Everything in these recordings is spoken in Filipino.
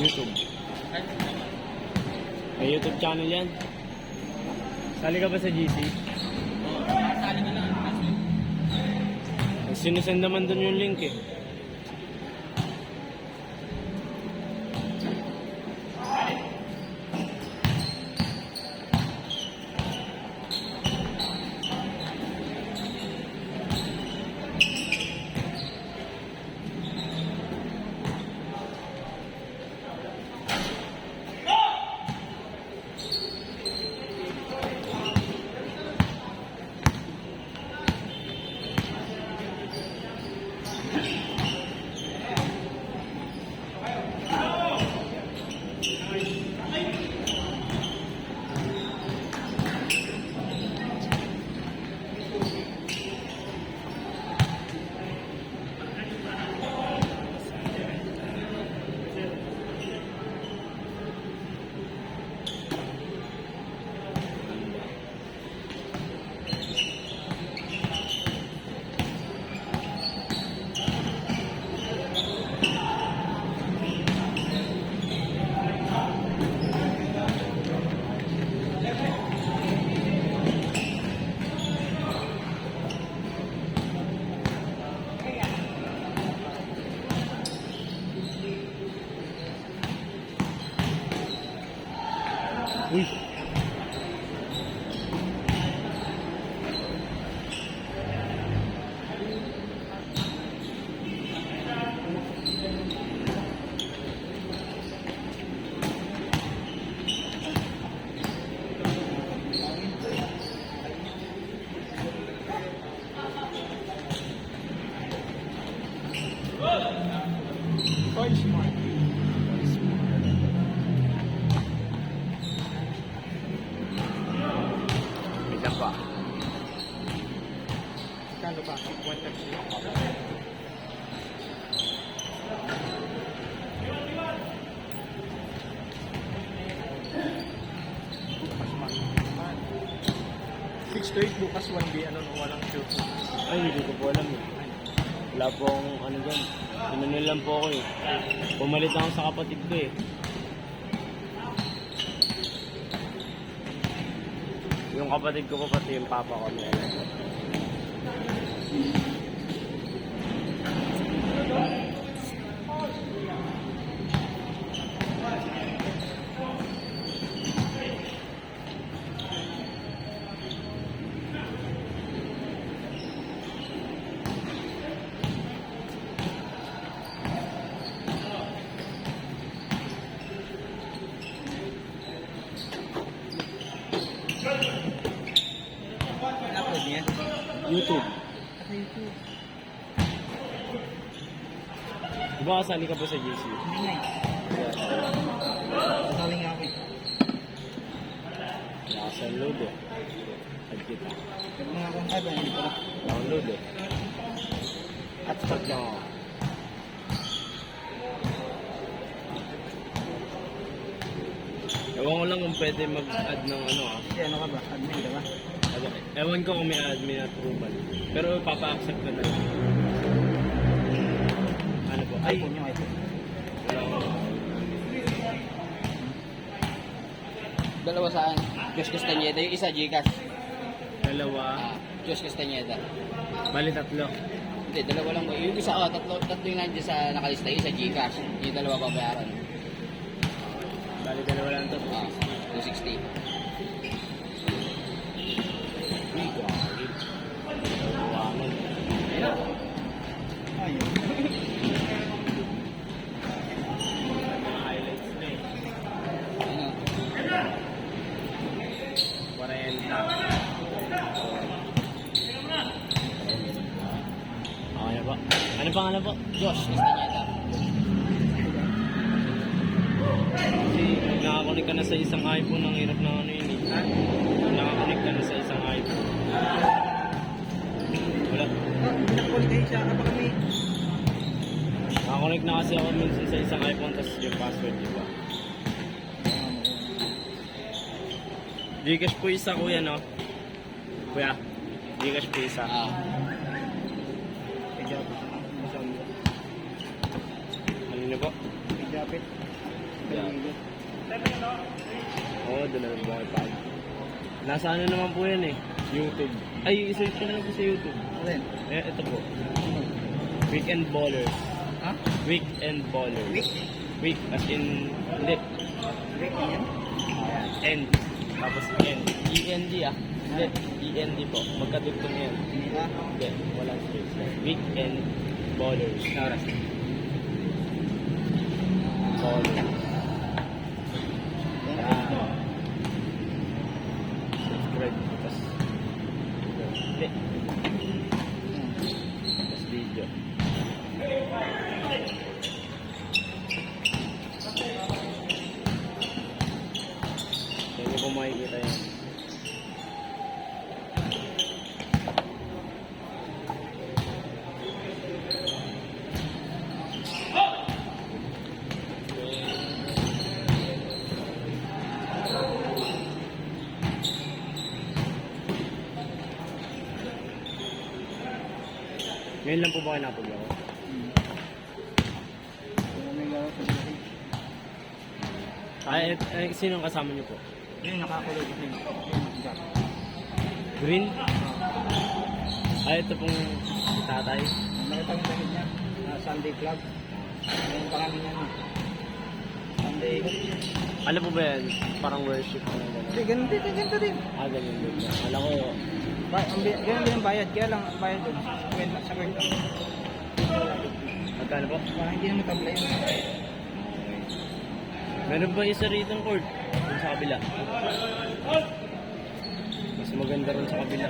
YouTube. May YouTube channel yan. Sali ka ba sa GC? Sali ka lang. Sinusend naman dun yung link eh. Uy! Toy Smart. Isa pa. Kano ba? 130. Bukas 6 to 8 bukas 1B, ano, no, walang shoot. Ay, hindi ko po alam eh. Wala po akong ano dyan. Sinunod lang po ako eh. Pumalit ako sa kapatid ko eh. Yung kapatid ko po pati yung papa ko niya. Upload niya? YouTube. Sa YouTube. Diba kasali ka po sa GC? Hindi na eh. Kasali nga ako eh. Wala ka sa load eh. Ad kita. Sabi nga akong ay ba, hindi ko na. Download eh. At start lang ako. Ewan ko lang kung pwede mag-add ng ano ah. Kasi ano ka ba? Admin ka ba? Ano, ewan ko kung may admin approval. Pero papa-accept ko na lang. Ano po? Ay, iPhone yung iPhone. wala ko. Dalawa saan? Diyos Castañeda, yung isa Gcash. Dalawa. Diyos Castañeda. Bali tatlo. Hindi, dalawa lang ba? Yung isa, tatlo yung nandiyan sa nakalista, yung isa Gcash. Yung dalawa babayaran. Bali dalawa lang to. 260. Uy, gawin. Tawanan. Ayun. Highlights na eh. Ano? 40. Okay na po. Ano pangalan po? Diyos Castañeda. Kasi nakakonik ka na sa isang iPhone, ang hirap na ano yun eh. Ha? Nakakonik ka na sa isang iPhone. Wala. Nakulit kayo siya. Kapag kami. Nakakonik na kasi ako minsan sa isang iPhone, tapos yung password, di ba? Gcash po isa, kuya, no? Kuya, Gcash po isa. May japit. Masama. Ano nyo po? May japit. Paligot. Oo, doon na nagbuhay pa. Nasa ano naman po yan eh, YouTube. Ay, i-search ko na lang po sa YouTube. Alin? Eh, ito po. Weekend Ballers. Ha? Weekend Ballers. Week? Week, as in, hindi. Week na yan? End. Tapos end. E-N-D ah. Hindi, E-N-D po. Magkadugtong yan. Ha? Hindi, walang space. Weekend Ballers. Oras. Ballers. Ah. Subscribe. Tapos, hindi. Tapos video. Hindi ko makikita yan. Ngayon lang po ba kayo napaglaro? May gawa sa bahay. Ay, sino ang kasama niyo po? Yun, nakakulog kasi. Yun, Jack. Green? Ay, ito pong tatay. Nakita ko sa niya. Sunday Club. Yung pangalan niya no. Sunday. Ano po ba yan? Parang worship na Hindi, gano'n. ganito din. Ah, ganyan din. Alam ko, Ganun din ang bayad. Kaya lang bayad doon. Sa kwenta. magkano po? Parang hindi naman tabla yun. Meron ba isa rito ng court? Yung sa kabila. Mas maganda rin sa kabila.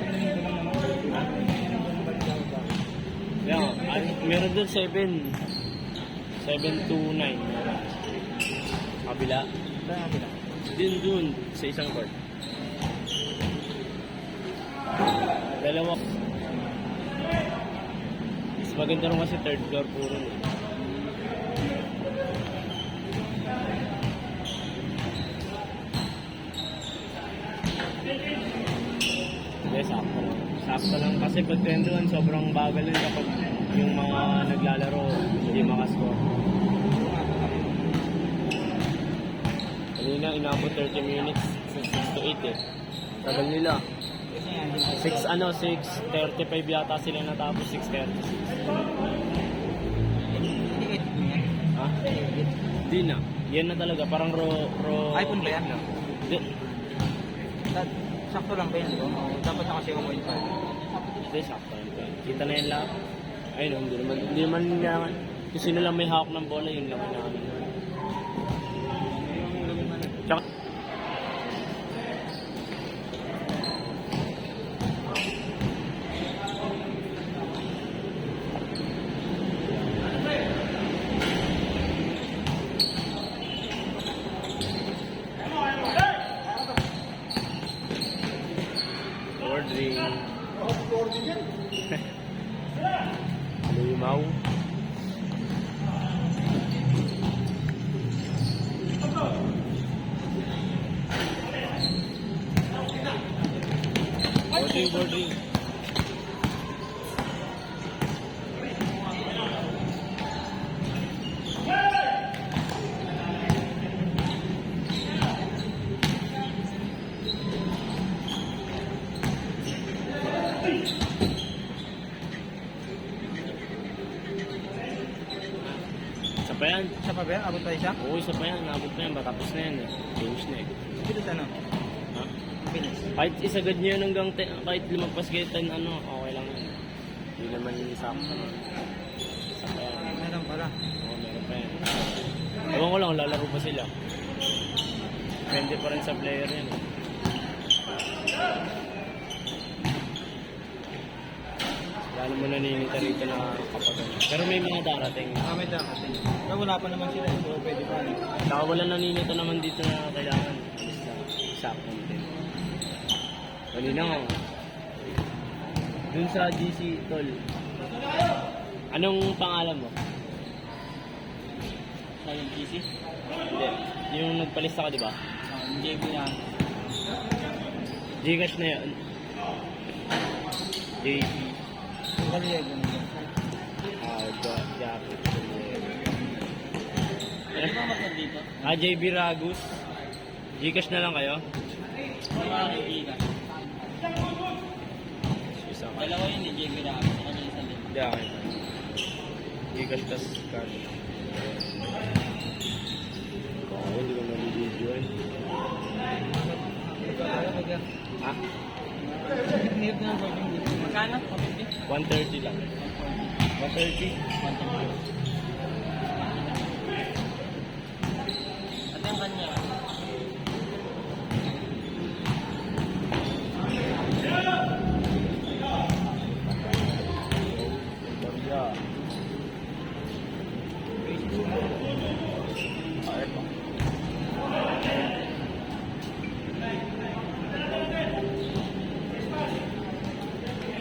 Yeah, meron doon 7. 7 to 9. Kabila. Saan ang bilang? Dun, sa isang court. Dalawa. Mas maganda rin kasi third floor puro eh. Hindi, sakto lang. Sakto lang kasi pag 21, sobrang bagal yun kapag yung mga naglalaro hindi makascore. Kanina, inabot 30 minutes. 6 to 8 eh. Tagal nila. 6:35 yata sila natapos, 6:36. Ha? Di na. Yan na talaga, parang iPhone ba yan? Di, Sakto lang ba yan? Dapat na kasi 1.5. hindi, sakto yun. Kita na yan lahat. Ayun, hindi naman naman. Kung sino lang may hawak ng bola, yun lang namin. Tsaka, ordering. Limaw. Ordering. Isa pa yan. Isa pa ba yan? Abot pa isa? Oo, isa pa yan. Nabot na yan. Matapos na yan eh. Finish na eh. Bilis ano? Ha? Bilis. Kahit isagad niyo yun hanggang kahit lumagpas kayo 10, okay lang yun. Hindi naman yung sakto. Isa pa yan. Meron pala. Oo, meron pa yan. Ewan ko lang, lalaro pa sila. Depende pa rin sa player yan. Lalo mo naninita rito na kapag pero may mga darating. May dapat eh. Pero wala pa naman sila. So pwede pa. Saka wala naninita naman dito na kailangan. Sakto din. Kanina nga. Dun sa GC, tol. Anong pangalan mo? Sa yung GC? Hindi. Yung nagpalista ka, di ba? JB yan. Gcash na yun. JP. Galiego na yan. Jacket. Ano ba magkano dito? JB Ragus. Gcash na lang kayo? Mga kaibigan. Isa ka. Dalawa yun eh, JB Ramos. Sa kanya isang din. Hindi ako. Gcash tas card. Oo, hindi ko nalibidyo eh. Ha? Hirap na ang pwedeng dito. Magkano? 130 lang. 130? Ano yung kanya? Barya. Ay, pa.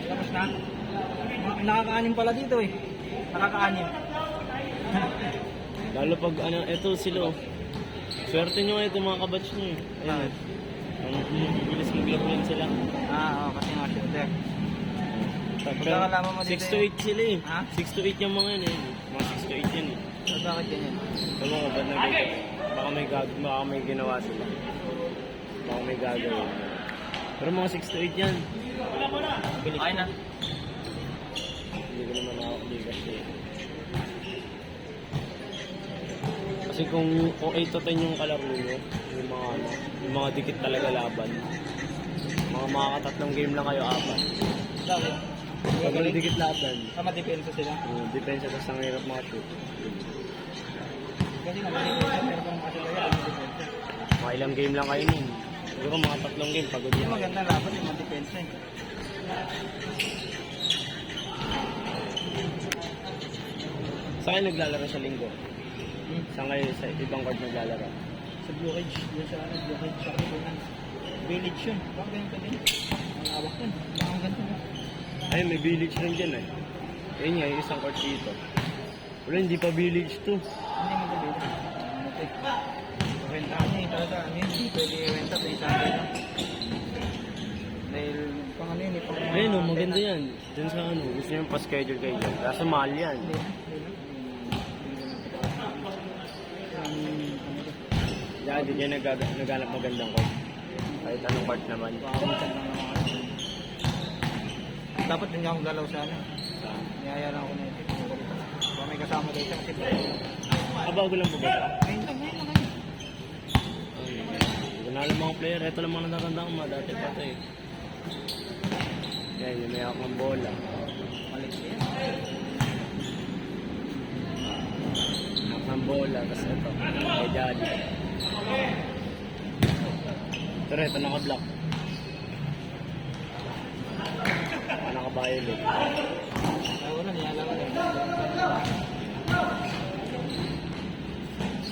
Tapos na. Nakakaanim pala dito eh. Nakakaanim. Lalo pag ano, eto sila oh. Swerte nyo nga itong mga kabatch nyo eh. Ayun. Ang bilis mag-love yan sila. Oo, kasi nga shooter. Pero Pagkakalaman mo 6 dito to eh. 8 sila eh. Ha? 6 to 8 yung mga yan eh. Mga 6 to 8 yan eh. So, bakit ganyan? Alam mo, ba't nandito? Baka may ginawa sila. Baka may gagawin. Pero mga 6 to 8 yan. Bilis. Okay na. Hindi ko naman nakakaligas eh. Kasi kung 8 to 10 yung kalaro nyo, yung mga dikit talaga laban. Mga makakatatlong game lang kayo, 4. Sabi. Pag yung dikit laban, Madepensa sila. depensa tapos ang hirap mga shoot. Kasi nga, madepensa. Pero kung makasila yan, madepensa. Mga ilang game lang kayo nun. Siguro mga 3 game, pagod Yung yan. magandang laban yung madepensa eh. Saan kayo naglalaro sa linggo? Saan kayo sa ibang court naglalaro? Sa Blue Ridge. Yung sa Blue Ridge. Sa Kunan. Village yun. Bakit ganyan ka din? Ang awak yun. Ang ganito na. Ay, may village rin dyan eh. Ayun nga, yung isang court dito. Wala, hindi pa village to. Hindi mo gabi. Ano ito eh. Renta niya eh. Talaga ano yun. Hindi pwede renta sa isang renta. Dahil pang ano yun eh. Pang mga Ayun, maganda tenant. yan. Dyan sa ano, gusto nyo pa-schedule kayo dyan. Kaso mahal yan. Hindi na. Dahil di dyan naghanap magandang court. Kahit anong court naman. Pakamutan lang naman ako. Dapat din akong galaw sa ano. Niyaya lang ako na ito. Baka may kasama daw siya kasi Bago lang po ba ito? ngayon lang ngayon. Hindi ko na alam mga player. Ito lang mga natatanda ko mga dati pa ito eh. Yan, yung may akong bola. Malit siya. Akong bola, tapos ito. Kay Daddy. Pero ito naka-block. Naka-violet. Ay, wala, niyala ko lang.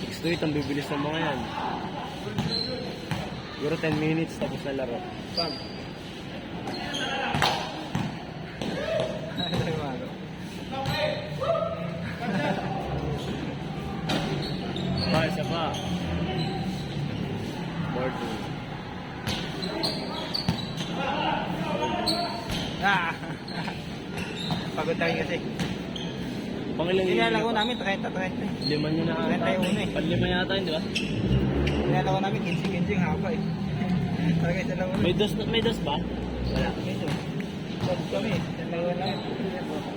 6 to 8 ang bibilis ng mga yan. Siguro 10 minutes tapos na laro. Pag. Ano yung ano? Pa, isa pa. Boarding. Ah! Pagod tayo kasi. Pangilang Nilalaro namin 30-30. Lima nyo na. 31 eh. Panlima yata yun, di ba? Nilalaro namin 15-15 yung haba eh. Talaga sa laro. May dos ba? Wala. Medyo. Pag kami, dalawa lang.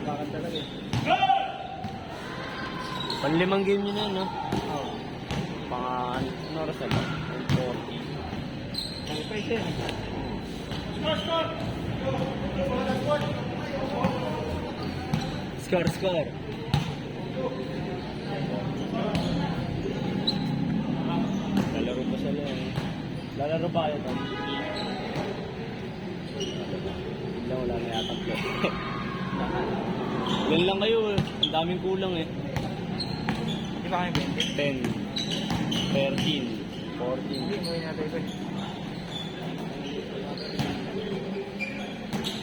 Bakit talaga eh. Panlimang game nyo na, no? Oo. Ano oras na ba? 1:40. Ang price yun. Score. Lalaro pa sila eh. Lalaro ba kayo tam? Wala na yata po. Yan lang kayo eh. Ang daming kulang eh. Di ba kami 20? 10, 13, 14. Hindi, umuwi natin ito eh.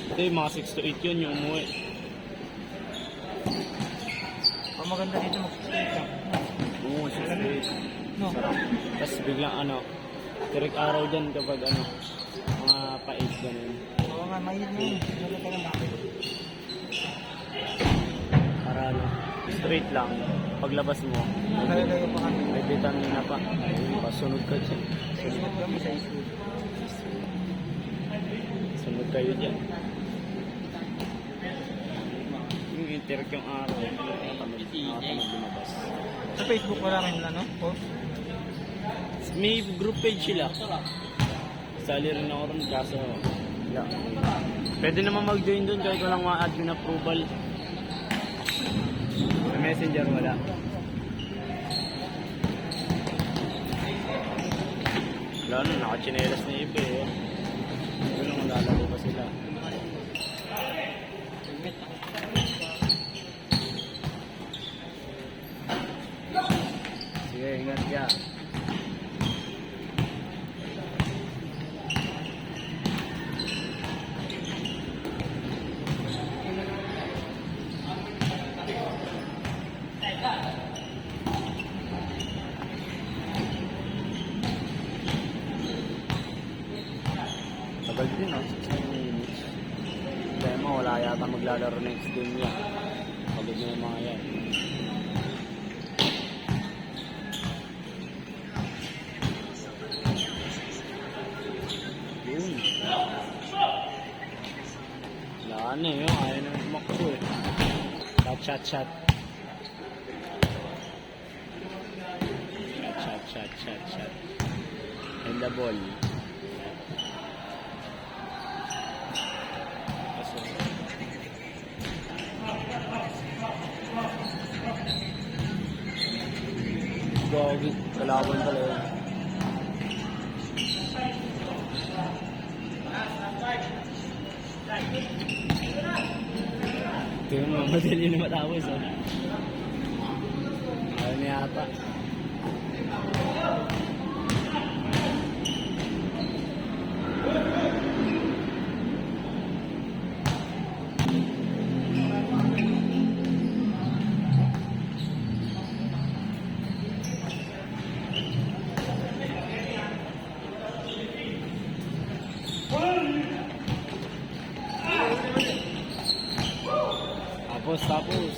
Ito yung mga 6 to 8 yun yung umuwi. Ang maganda dito mag-skate ka. Oo, 6 to 8. No? Sarap. Tapos biglang tirik araw dyan kapag mga pa-8 ganun. Oo nga, mahirap na yun. Ano ka lang bakit? Para straight lang. Paglabas mo, Nalalayo pa kami. may vitamina pa. Ayun, pasunod ka dyan. Sunod kami sa school. Sunod kayo dyan. Yung interc yung araw, nakatamad lumabas. Sa Facebook wala kayong ano? Post? May group page sila. Sali rin ako ron kaso wala. Pwede naman mag-join doon kahit walang mga admin approval. Sa messenger wala. Wala na, nakachinelas na iba eh. Hindi lang lalaro pa sila. Sige, ingat ka. Tagal din ah, 16 minutes. Kaya mo, wala yata maglalaro next game yan. Pagod na yung mga yan. Yun. Wala na yun, ayaw na tumakbo eh. Shot. Shot. And the ball. Gagi, kalaban pala yun. Ito yung mga madali na matapos oh. Ayaw niya ata. Tapos.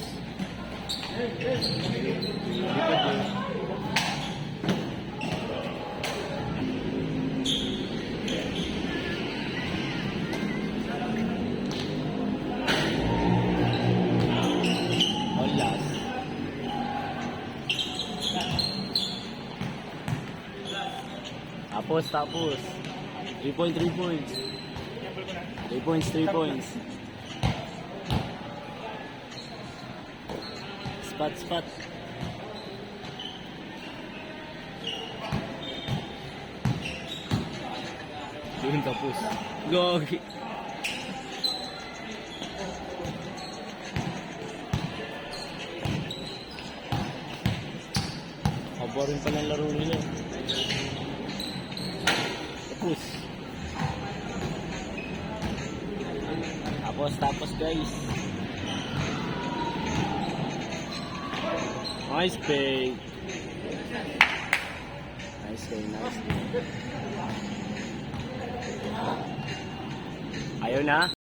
Likod eh. All last. Tapos. 3 points. 3 points. Spot. Yun tapos. Gogi. Haba rin pala ang laro nila. Tapos guys. Nice play. Ayaw na.